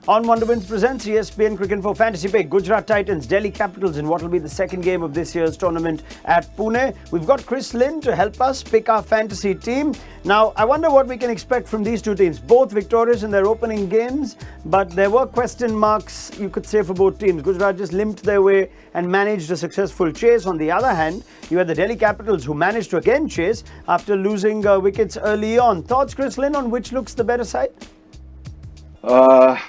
On Wonderwins presents ESPN Cricket for Fantasy Pick. Gujarat Titans, Delhi Capitals in what will be the second game of this year's tournament at Pune. We've got Chris Lynn to help us pick our fantasy team. Now, I wonder what we can expect from these two teams. Both victorious in their opening games, but there were question marks, you could say, for both teams. Gujarat just limped their way and managed a successful chase. On the other hand, you had the Delhi Capitals who managed to again chase after losing wickets early on. Thoughts, Chris Lynn, on which looks the better side?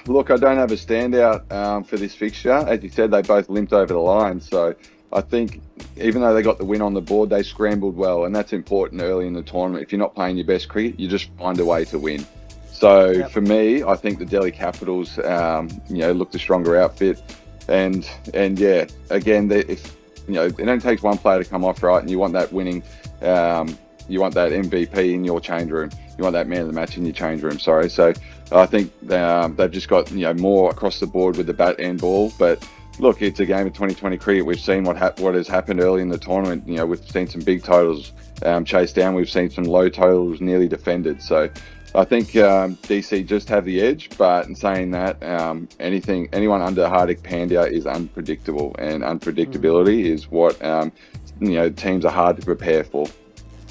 Look, I don't have a standout for this fixture. As you said, they both limped over the line. So I think even though they got the win on the board, they scrambled well. And that's important early in the tournament. If you're not playing your best cricket, you just find a way to win. So For me, I think the Delhi Capitals, looked a stronger outfit. And yeah, again, it only takes one player to come off right, and you want that winning, you want that MVP in your change room. You want that man of the match in your change room, So I think they've just got more across the board with the bat and ball. But look, it's a game of 2020 cricket. We've seen what has happened early in the tournament. We've seen some big totals chased down. We've seen some low totals nearly defended. So I think DC just have the edge. But in saying that, anyone under Hardik Pandya is unpredictable, and unpredictability is what teams are hard to prepare for.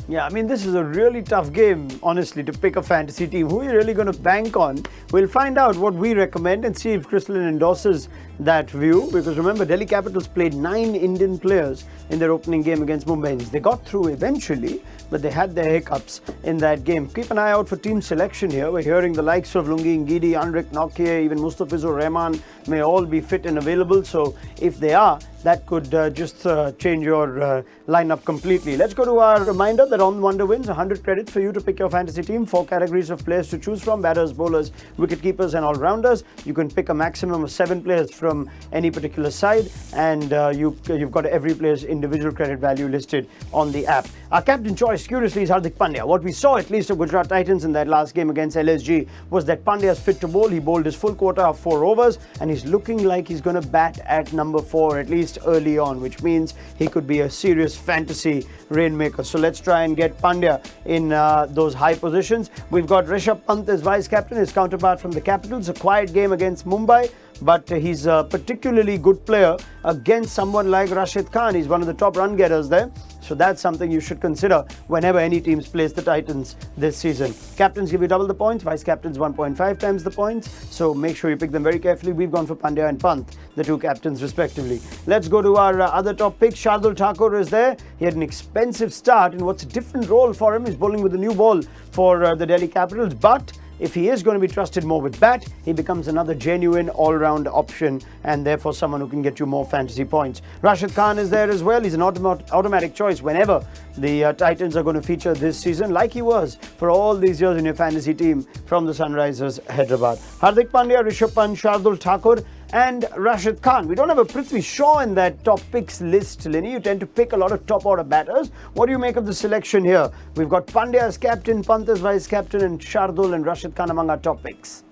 Yeah, I mean, this is a really tough game, honestly, to pick a fantasy team. Who are you really going to bank on? We'll find out what we recommend and see if Chris Lynn endorses that view. Because remember, Delhi Capitals played 9 Indian players in their opening game against Mumbai Indians. They got through eventually, but they had their hiccups in that game. Keep an eye out for team selection here. We're hearing the likes of Lungi Ngidi, Anrik Nokia, even Mustafizur Rahman may all be fit and available. So if they are, that could just change your lineup completely. Let's go to our reminder that on Wonderwins, 100 credits for you to pick your fantasy team. 4 categories of players to choose from: batters, bowlers, wicket keepers and all-rounders. You can pick a maximum of 7 players from any particular side, and you've got every player's individual credit value listed on the app. Our captain choice, curiously, is Hardik Pandya. What we saw, at least, of Gujarat Titans in that last game against LSG was that Pandya is fit to bowl. He bowled his full quota of 4 overs, and he's looking like he's going to bat at number 4, at least early on, which means he could be a serious fantasy rainmaker. So let's try and get Pandya in those high positions. We've got Rishabh Pant as vice captain, his counterpart from the Capitals. A quiet game against Mumbai, but he's a particularly good player against someone like Rashid Khan. He's one of the top run getters there. So that's something you should consider whenever any teams plays the Titans this season. Captains give you double the points, vice captains 1.5 times the points. So make sure you pick them very carefully. We've gone for Pandya and Pant, the 2 captains respectively. Let's go to our other top pick. Shardul Thakur is there. He had an expensive start in what's a different role for him. He's bowling with a new ball for the Delhi Capitals. But if he is going to be trusted more with bat, he becomes another genuine all-round option, and therefore someone who can get you more fantasy points. Rashid Khan is there as well. He's an automatic choice whenever the Titans are going to feature this season, like he was for all these years in your fantasy team from the Sunrisers Hyderabad. Hardik Pandya, Rishabh Pant, Shardul Thakur and Rashid Khan. We don't have a Prithvi Shaw in that top picks list, Lenny. You tend to pick a lot of top order batters. What do you make of the selection here? We've got Pandya as captain, Pant as vice captain, and Shardul and Rashid Khan among our top picks.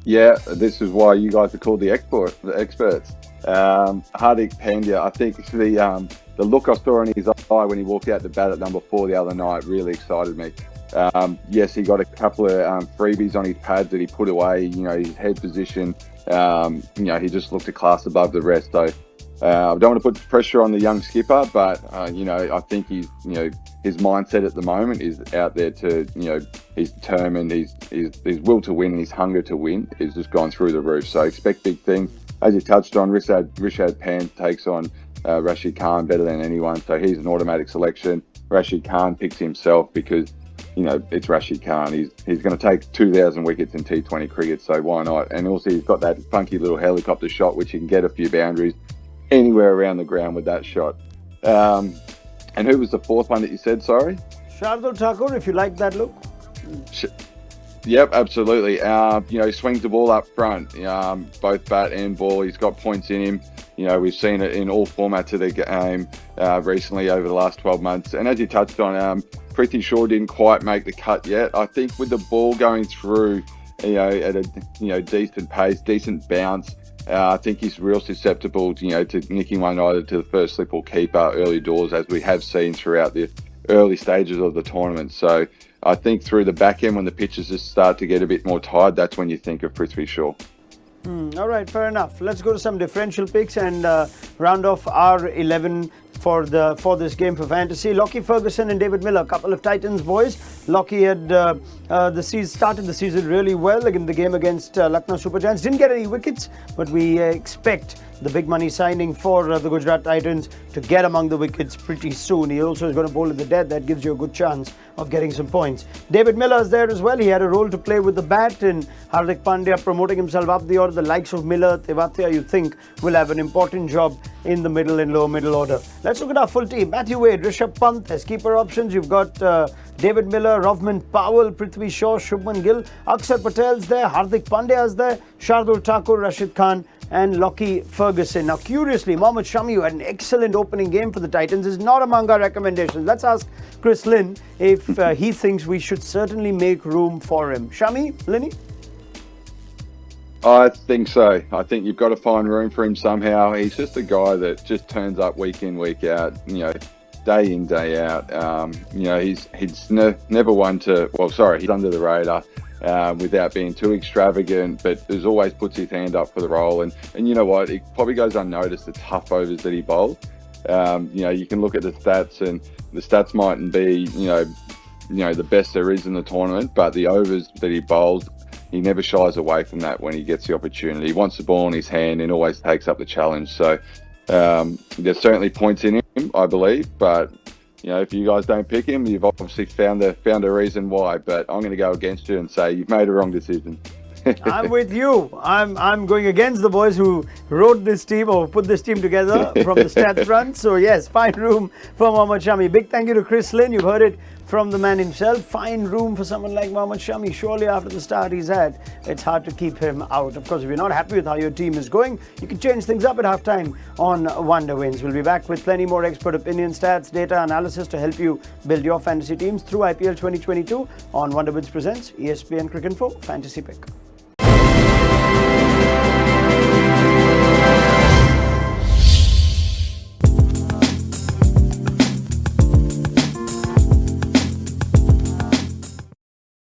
Yeah, this is why you guys are called the experts. Hardik Pandya, I think the look I saw in his eye when he walked out the bat at number 4 the other night really excited me. Yes, he got a couple of freebies on his pads that he put away. His head position. He just looked a class above the rest. So I don't want to put pressure on the young skipper, but I think his mindset at the moment is out there to he's determined. His will to win and his hunger to win is just gone through the roof. So expect big things. As you touched on, Rishabh Pant takes on Rashid Khan better than anyone, so he's an automatic selection. Rashid Khan picks himself because it's Rashid Khan. He's going to take 2,000 wickets in T20 cricket, so why not? And also he's got that funky little helicopter shot, which he can get a few boundaries anywhere around the ground with that shot. And who was the 4th one that you said, sorry? Shardul Thakur, if you like that look. Yep, absolutely. He swings the ball up front, both bat and ball. He's got points in him. We've seen it in all formats of the game recently over the last 12 months. And as you touched on, Prithvi Shaw didn't quite make the cut yet. I think with the ball going through, at a decent pace, decent bounce, I think he's real susceptible, to nicking one either to the first slip or keeper early doors, as we have seen throughout the early stages of the tournament. So I think through the back end, when the pitches just start to get a bit more tired, that's when you think of Prithvi Shaw. All right, fair enough. Let's go to some differential picks and round off our 11 for this game for fantasy. Lockie Ferguson and David Miller, a couple of Titans boys. Lockie had started the season really well in the game against Lucknow Super Giants. Didn't get any wickets, but we expect the big money signing for the Gujarat Titans to get among the wickets pretty soon. He also is going to bowl at the death. That gives you a good chance of getting some points. David Miller is there as well. He had a role to play with the bat, and Hardik Pandya promoting himself up the order. The likes of Miller, Tewatia, you think will have an important job in the middle and lower middle order. Let's look at our full team. Matthew Wade, Rishabh Pant as keeper options. You've got David Miller, Rovman Powell, Prithvi Shaw, Shubman Gill, Akshar Patel's there, Hardik Pandya is there, Shardul Thakur, Rashid Khan, and Lockie Ferguson. Now, curiously, Mohammad Shami, who had an excellent opening game for the Titans, is not among our recommendations. Let's ask Chris Lynn if he thinks we should certainly make room for him. Shami, Linny? I think so. I think you've got to find room for him somehow. He's just a guy that just turns up week in, week out, day in, day out. He's never one to, he's under the radar without being too extravagant, but there's always puts his hand up for the role. And you know what? It probably goes unnoticed, the tough overs that he bowls. You can look at the stats, and the stats mightn't be, the best there is in the tournament, but the overs that he bowls, he never shies away from that when he gets the opportunity. He wants the ball in his hand and always takes up the challenge. So there's certainly points in him, I believe. But if you guys don't pick him, you've obviously found a reason why. But I'm going to go against you and say you've made a wrong decision. I'm with you. I'm going against the boys who wrote this team or put this team together from the stats front. So yes, find room for Mohammad Shami. Big thank you to Chris Lynn. You've heard it from the man himself. Find room for someone like Mohammad Shami. Surely after the start he's had, it's hard to keep him out. Of course, if you're not happy with how your team is going, you can change things up at halftime on Wonder Wins. We'll be back with plenty more expert opinion, stats, data analysis to help you build your fantasy teams through IPL 2022 on Wonder Wins presents ESPN Cricinfo Fantasy Pick.